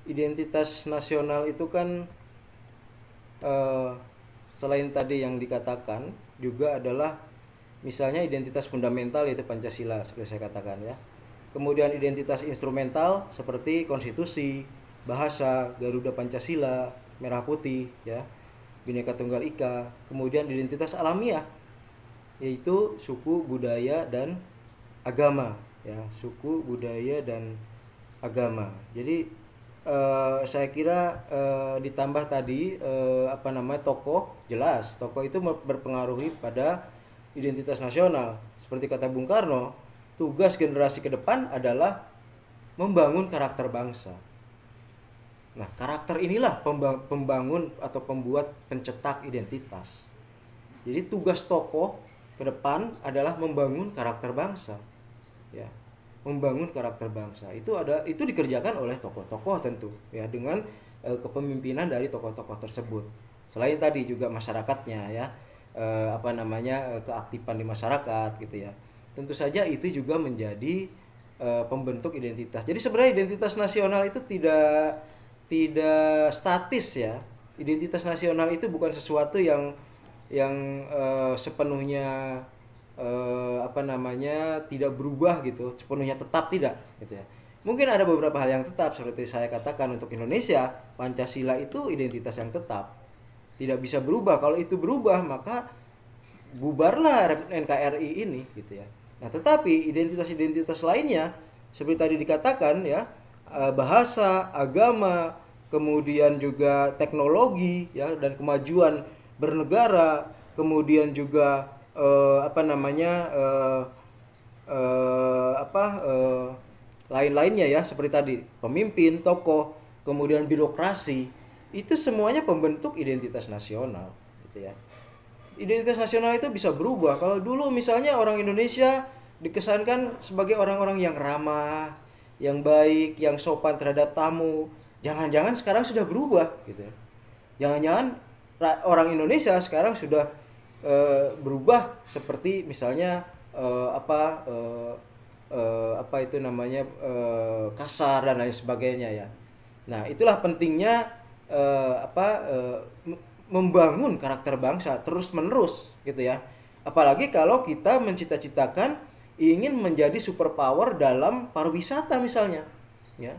identitas nasional itu kan eh, selain tadi yang dikatakan juga adalah misalnya identitas fundamental yaitu Pancasila seperti saya katakan ya. Kemudian identitas instrumental seperti konstitusi, bahasa, Garuda Pancasila, merah putih ya, Bhinneka Tunggal Ika. Kemudian identitas alamiah yaitu suku, budaya dan agama ya, suku, budaya dan agama. Jadi saya kira ditambah tadi tokoh, jelas tokoh itu berpengaruhi pada identitas nasional. Seperti kata Bung Karno, tugas generasi ke depan adalah membangun karakter bangsa. Nah, karakter inilah pembangun atau pembuat pencetak identitas. Jadi tugas tokoh ke depan adalah membangun karakter bangsa. Ya, membangun karakter bangsa. Itu dikerjakan oleh tokoh-tokoh tentu ya, dengan kepemimpinan dari tokoh-tokoh tersebut. Selain tadi juga masyarakatnya ya, keaktifan di masyarakat gitu ya. Tentu saja itu juga menjadi pembentuk identitas. Jadi sebenarnya identitas nasional itu tidak statis ya. Identitas nasional itu bukan sesuatu yang sepenuhnya tidak berubah gitu, sepenuhnya tetap, tidak gitu ya. Mungkin ada beberapa hal yang tetap seperti saya katakan untuk Indonesia, Pancasila itu identitas yang tetap. Tidak bisa berubah. Kalau itu berubah maka bubarlah NKRI ini gitu ya. Nah, tetapi identitas-identitas lainnya seperti tadi dikatakan ya, bahasa, agama, kemudian juga teknologi ya, dan kemajuan bernegara, kemudian juga lain-lainnya ya, seperti tadi pemimpin, tokoh, kemudian birokrasi, itu semuanya pembentuk identitas nasional gitu ya. Identitas nasional itu bisa berubah. Kalau dulu misalnya orang Indonesia dikesankan sebagai orang-orang yang ramah, yang baik, yang sopan terhadap tamu, jangan-jangan sekarang sudah berubah gitu ya. Jangan-jangan orang Indonesia sekarang sudah berubah seperti misalnya kasar dan lain sebagainya ya. Nah, itulah pentingnya membangun karakter bangsa terus menerus gitu ya. Apalagi kalau kita mencita-citakan ingin menjadi superpower dalam pariwisata misalnya ya.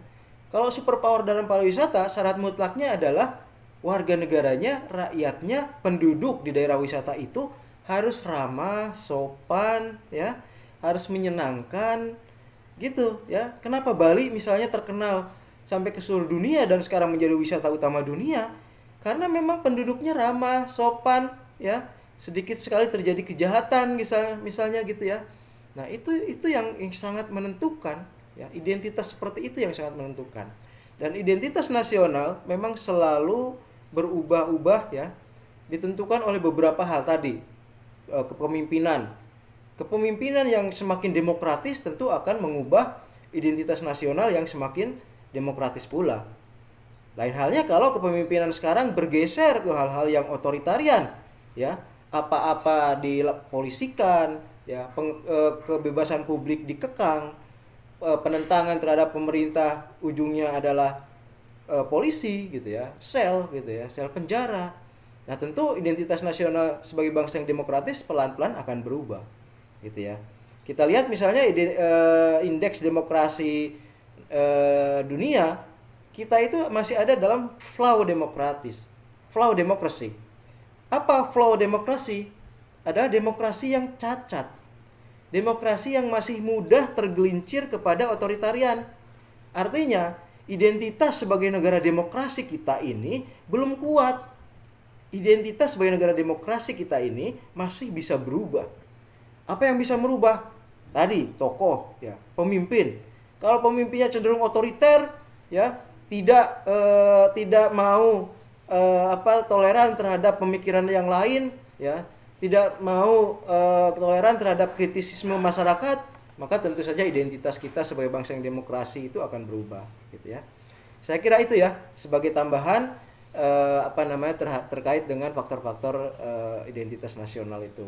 Kalau superpower dalam pariwisata, syarat mutlaknya adalah warga negaranya, rakyatnya, penduduk di daerah wisata itu harus ramah, sopan ya, harus menyenangkan gitu ya. Kenapa Bali misalnya terkenal sampai ke seluruh dunia dan sekarang menjadi wisata utama dunia? Karena memang penduduknya ramah, sopan ya. Sedikit sekali terjadi kejahatan misalnya gitu ya. Nah, itu yang sangat menentukan ya. Identitas seperti itu yang sangat menentukan. Dan identitas nasional memang selalu berubah-ubah ya, ditentukan oleh beberapa hal tadi. Kepemimpinan yang semakin demokratis tentu akan mengubah identitas nasional yang semakin demokratis pula. Lain halnya kalau kepemimpinan sekarang bergeser ke hal-hal yang otoritarian ya, apa-apa dipolisikan ya, kebebasan publik dikekang, penentangan terhadap pemerintah ujungnya adalah polisi gitu ya, sel penjara. Nah, tentu identitas nasional sebagai bangsa yang demokratis pelan-pelan akan berubah gitu ya. Kita lihat misalnya indeks demokrasi dunia, kita itu masih ada dalam flow demokrasi. Apa flow demokrasi? Adalah demokrasi yang cacat. Demokrasi yang masih mudah tergelincir kepada otoritarian. Artinya, identitas sebagai negara demokrasi kita ini belum kuat. Identitas sebagai negara demokrasi kita ini masih bisa berubah. Apa yang bisa merubah? Tadi tokoh ya, pemimpin. Kalau pemimpinnya cenderung otoriter ya, tidak mau toleran terhadap pemikiran yang lain ya, tidak mau toleran terhadap kritisisme masyarakat, maka tentu saja identitas kita sebagai bangsa yang demokrasi itu akan berubah gitu ya. Saya kira itu ya sebagai tambahan terkait dengan faktor-faktor identitas nasional itu.